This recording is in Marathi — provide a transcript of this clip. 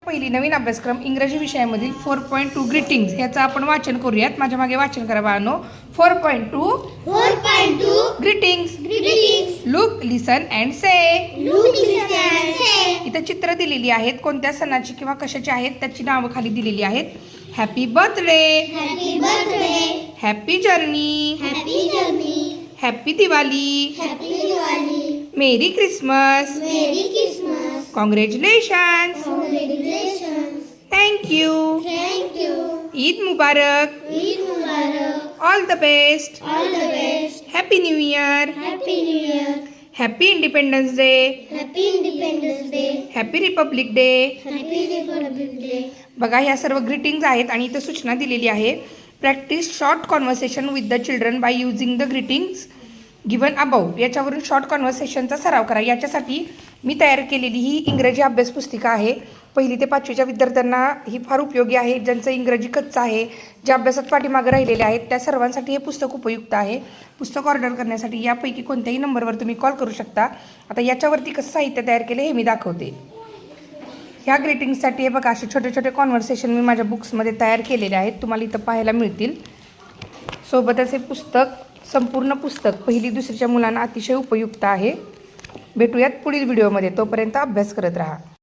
पहिली नवीन अभ्यासक्रम इंग्रजी विषयामधील 4.2 ग्रीटिंग्स ह्याचं आपण वाचन करूयात. माझ्या मागे वाचन करा बाळांनो. 4.2 greetings. Look, listen and say. इथं चित्र दिलेली आहेत. कोणत्या सणाची किंवा कशाची आहेत त्याची नावं खाली दिलेली आहेत. Happy birthday, happy journey, happy Diwali, Mary Christmas, congratulations, thank you, Eid Mubarak, all the best, happy new year, happy independence day, happy Republic day. बघा ह्या सर्व ग्रीटिंग्ज आहेत आणि इथं सूचना दिलेली आहे. Practice short conversation with the children by using the greetings given about. याच्यावरून शॉर्ट कॉन्व्हर्सेशनचा सराव करा. याच्यासाठी मी तयार केलेली ही इंग्रजी अभ्यास पुस्तिका आहे. 1ली ते 5वीच्या विद्यार्थ्यांना ही फार उपयोगी आहे. ज्यांचं इंग्रजी कच्चं आहे, ज्या अभ्यासात पाठीमागं राहिलेले आहेत, त्या सर्वांसाठी हे पुस्तक उपयुक्त आहे. पुस्तक ऑर्डर करण्यासाठी यापैकी कोणत्याही नंबरवर तुम्ही कॉल करू शकता. आता याच्यावरती कसं साहित्य तयार केले हे मी दाखवते. ह्या ग्रीटिंग्ससाठी हे बघा असे छोटे छोटे कॉन्व्हर्सेशन मी माझ्या बुक्समध्ये तयार केलेले आहेत. तुम्हाला इथं पाहायला मिळतील. सोबतच हे पुस्तक, संपूर्ण पुस्तक 1ली 2रीच्या मुलांना अतिशय उपयुक्त आहे. भेटूयात पुढील व्हिडिओमध्ये. तोपर्यंत अभ्यास करत राहा.